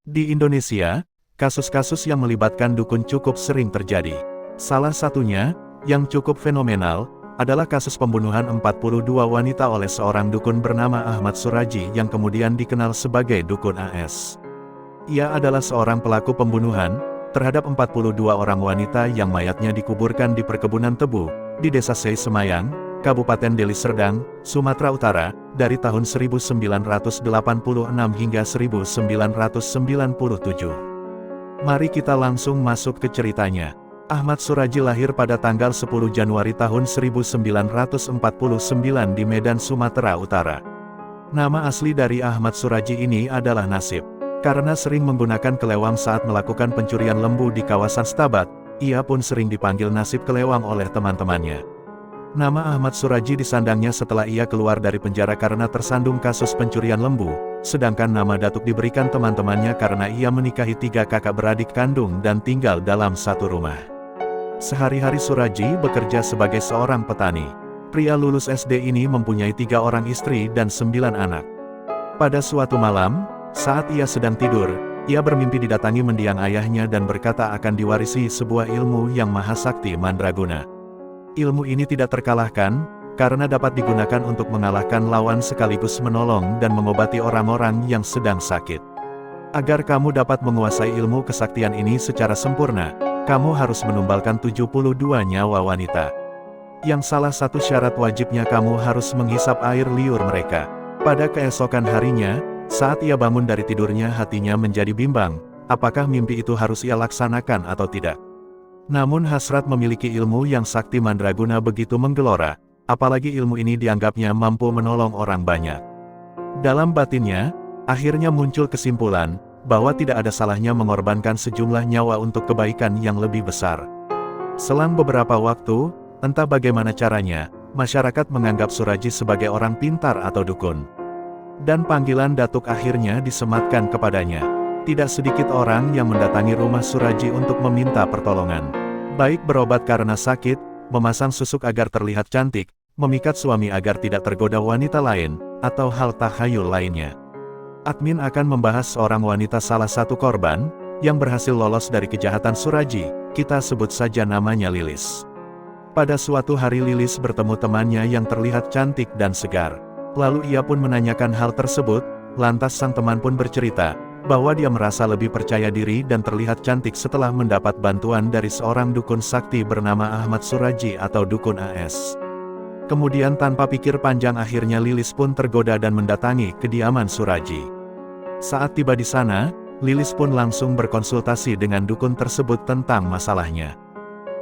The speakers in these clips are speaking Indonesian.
Di Indonesia, kasus-kasus yang melibatkan dukun cukup sering terjadi. Salah satunya, yang cukup fenomenal, adalah kasus pembunuhan 42 wanita oleh seorang dukun bernama Ahmad Suraji yang kemudian dikenal sebagai Dukun AS. Ia adalah seorang pelaku pembunuhan terhadap 42 orang wanita yang mayatnya dikuburkan di perkebunan tebu, di Desa Sei Semayang, Kabupaten Deli Serdang, Sumatera Utara, dari tahun 1986 hingga 1997. Mari kita langsung masuk ke ceritanya. Ahmad Suraji lahir pada tanggal 10 Januari tahun 1949 di Medan, Sumatera Utara. Nama asli dari Ahmad Suraji ini adalah Nasib. Karena sering menggunakan kelewang saat melakukan pencurian lembu di kawasan Stabat, ia pun sering dipanggil Nasib Kelewang oleh teman-temannya. Nama Ahmad Suraji disandangnya setelah ia keluar dari penjara karena tersandung kasus pencurian lembu, sedangkan nama Datuk diberikan teman-temannya karena ia menikahi 3 kakak beradik kandung dan tinggal dalam satu rumah. Sehari-hari Suraji bekerja sebagai seorang petani. Pria lulus SD ini mempunyai 3 orang istri dan 9 anak. Pada suatu malam, saat ia sedang tidur, ia bermimpi didatangi mendiang ayahnya dan berkata akan diwarisi sebuah ilmu yang maha sakti mandraguna. Ilmu ini tidak terkalahkan, karena dapat digunakan untuk mengalahkan lawan sekaligus menolong dan mengobati orang-orang yang sedang sakit. Agar kamu dapat menguasai ilmu kesaktian ini secara sempurna, kamu harus menumbalkan 72 nyawa wanita. Yang salah satu syarat wajibnya kamu harus menghisap air liur mereka. Pada keesokan harinya, saat ia bangun dari tidurnya hatinya menjadi bimbang, apakah mimpi itu harus ia laksanakan atau tidak. Namun hasrat memiliki ilmu yang sakti mandraguna begitu menggelora, apalagi ilmu ini dianggapnya mampu menolong orang banyak. Dalam batinnya, akhirnya muncul kesimpulan, bahwa tidak ada salahnya mengorbankan sejumlah nyawa untuk kebaikan yang lebih besar. Selang beberapa waktu, entah bagaimana caranya, masyarakat menganggap Suraji sebagai orang pintar atau dukun. Dan panggilan Datuk akhirnya disematkan kepadanya. Tidak sedikit orang yang mendatangi rumah Suraji untuk meminta pertolongan. Baik berobat karena sakit, memasang susuk agar terlihat cantik, memikat suami agar tidak tergoda wanita lain, atau hal takhayul lainnya. Admin akan membahas seorang wanita salah satu korban, yang berhasil lolos dari kejahatan Suraji, kita sebut saja namanya Lilis. Pada suatu hari Lilis bertemu temannya yang terlihat cantik dan segar. Lalu ia pun menanyakan hal tersebut, lantas sang teman pun bercerita, bahwa dia merasa lebih percaya diri dan terlihat cantik setelah mendapat bantuan dari seorang dukun sakti bernama Ahmad Suraji atau Dukun AS. Kemudian tanpa pikir panjang akhirnya Lilis pun tergoda dan mendatangi kediaman Suraji. Saat tiba di sana, Lilis pun langsung berkonsultasi dengan dukun tersebut tentang masalahnya.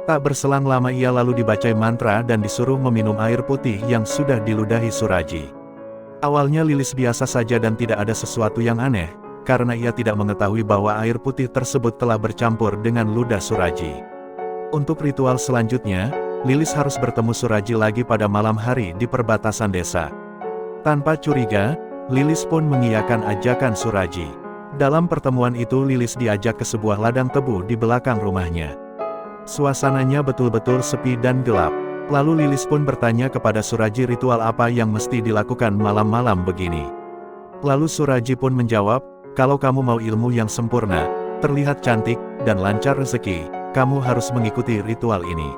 Tak berselang lama ia lalu dibacai mantra dan disuruh meminum air putih yang sudah diludahi Suraji. Awalnya Lilis biasa saja dan tidak ada sesuatu yang aneh, karena ia tidak mengetahui bahwa air putih tersebut telah bercampur dengan ludah Suraji. Untuk ritual selanjutnya, Lilis harus bertemu Suraji lagi pada malam hari di perbatasan desa. Tanpa curiga, Lilis pun mengiyakan ajakan Suraji. Dalam pertemuan itu Lilis diajak ke sebuah ladang tebu di belakang rumahnya. Suasananya betul-betul sepi dan gelap. Lalu Lilis pun bertanya kepada Suraji ritual apa yang mesti dilakukan malam-malam begini. Lalu Suraji pun menjawab, kalau kamu mau ilmu yang sempurna, terlihat cantik, dan lancar rezeki, kamu harus mengikuti ritual ini.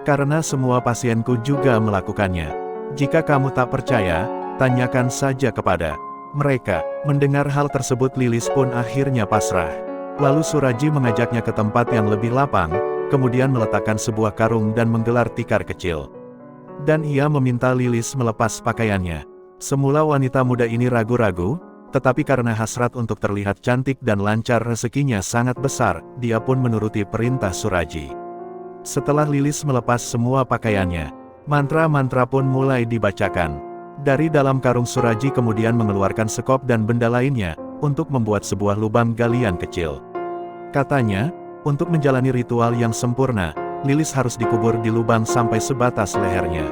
Karena semua pasienku juga melakukannya. Jika kamu tak percaya, tanyakan saja kepada mereka. Mendengar hal tersebut Lilis pun akhirnya pasrah. Lalu Suraji mengajaknya ke tempat yang lebih lapang, kemudian meletakkan sebuah karung dan menggelar tikar kecil. Dan ia meminta Lilis melepas pakaiannya. Semula wanita muda ini ragu-ragu, tetapi karena hasrat untuk terlihat cantik dan lancar rezekinya sangat besar, dia pun menuruti perintah Suraji. Setelah Lilis melepas semua pakaiannya, mantra-mantra pun mulai dibacakan. Dari dalam karung Suraji kemudian mengeluarkan sekop dan benda lainnya, untuk membuat sebuah lubang galian kecil. Katanya, untuk menjalani ritual yang sempurna, Lilis harus dikubur di lubang sampai sebatas lehernya.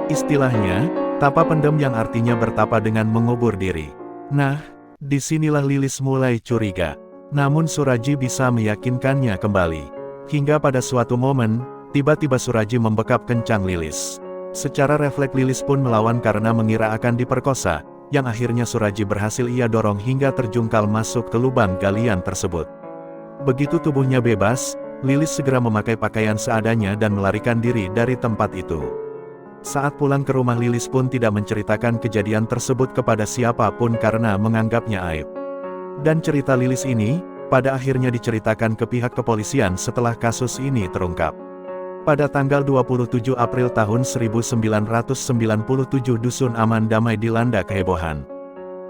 Istilahnya, tapa pendem yang artinya bertapa dengan mengubur diri. Nah, disinilah Lilis mulai curiga. Namun Suraji bisa meyakinkannya kembali. Hingga pada suatu momen, tiba-tiba Suraji membekap kencang Lilis. Secara refleks Lilis pun melawan karena mengira akan diperkosa. yang akhirnya Suraji berhasil ia dorong hingga terjungkal masuk ke lubang galian tersebut. Begitu tubuhnya bebas, Lilis segera memakai pakaian seadanya dan melarikan diri dari tempat itu. Saat pulang ke rumah, Lilis pun tidak menceritakan kejadian tersebut kepada siapapun karena menganggapnya aib. Dan cerita Lilis ini, pada akhirnya diceritakan ke pihak kepolisian setelah kasus ini terungkap. Pada tanggal 27 April tahun 1997 Dusun Aman Damai dilanda kehebohan.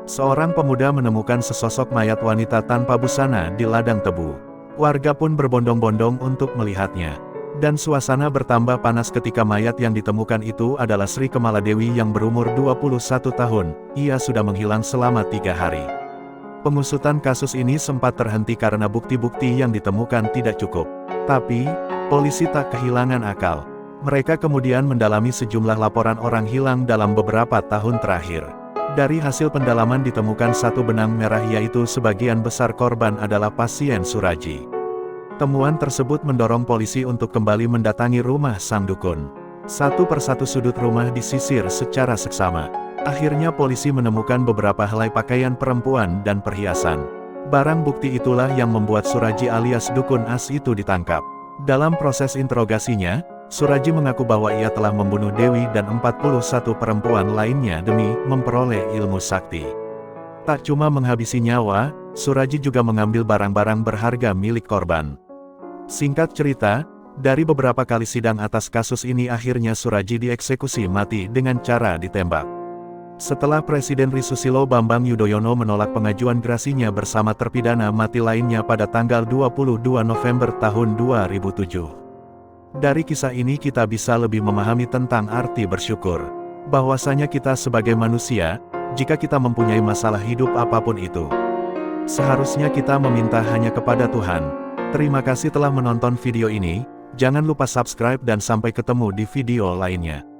Seorang pemuda menemukan sesosok mayat wanita tanpa busana di ladang tebu. Warga pun berbondong-bondong untuk melihatnya. Dan suasana bertambah panas ketika mayat yang ditemukan itu adalah Sri Kemaladewi yang berumur 21 tahun, ia sudah menghilang selama 3 hari. Pengusutan kasus ini sempat terhenti karena bukti-bukti yang ditemukan tidak cukup. Tapi, polisi tak kehilangan akal. Mereka kemudian mendalami sejumlah laporan orang hilang dalam beberapa tahun terakhir. Dari hasil pendalaman ditemukan satu benang merah, yaitu sebagian besar korban adalah pasien Suraji. Temuan tersebut mendorong polisi untuk kembali mendatangi rumah sang dukun. Satu persatu sudut rumah disisir secara seksama. Akhirnya polisi menemukan beberapa helai pakaian perempuan dan perhiasan. Barang bukti itulah yang membuat Suraji alias Dukun As itu ditangkap. Dalam proses interogasinya, Suraji mengaku bahwa ia telah membunuh Dewi dan 41 perempuan lainnya demi memperoleh ilmu sakti. Tak cuma menghabisi nyawa, Suraji juga mengambil barang-barang berharga milik korban. Singkat cerita, dari beberapa kali sidang atas kasus ini akhirnya Suraji dieksekusi mati dengan cara ditembak. Setelah Presiden RI Susilo Bambang Yudhoyono menolak pengajuan gerasinya bersama terpidana mati lainnya pada tanggal 22 November tahun 2007. Dari kisah ini kita bisa lebih memahami tentang arti bersyukur. Bahwasanya kita sebagai manusia, jika kita mempunyai masalah hidup apapun itu, seharusnya kita meminta hanya kepada Tuhan. Terima kasih telah menonton video ini, jangan lupa subscribe dan sampai ketemu di video lainnya.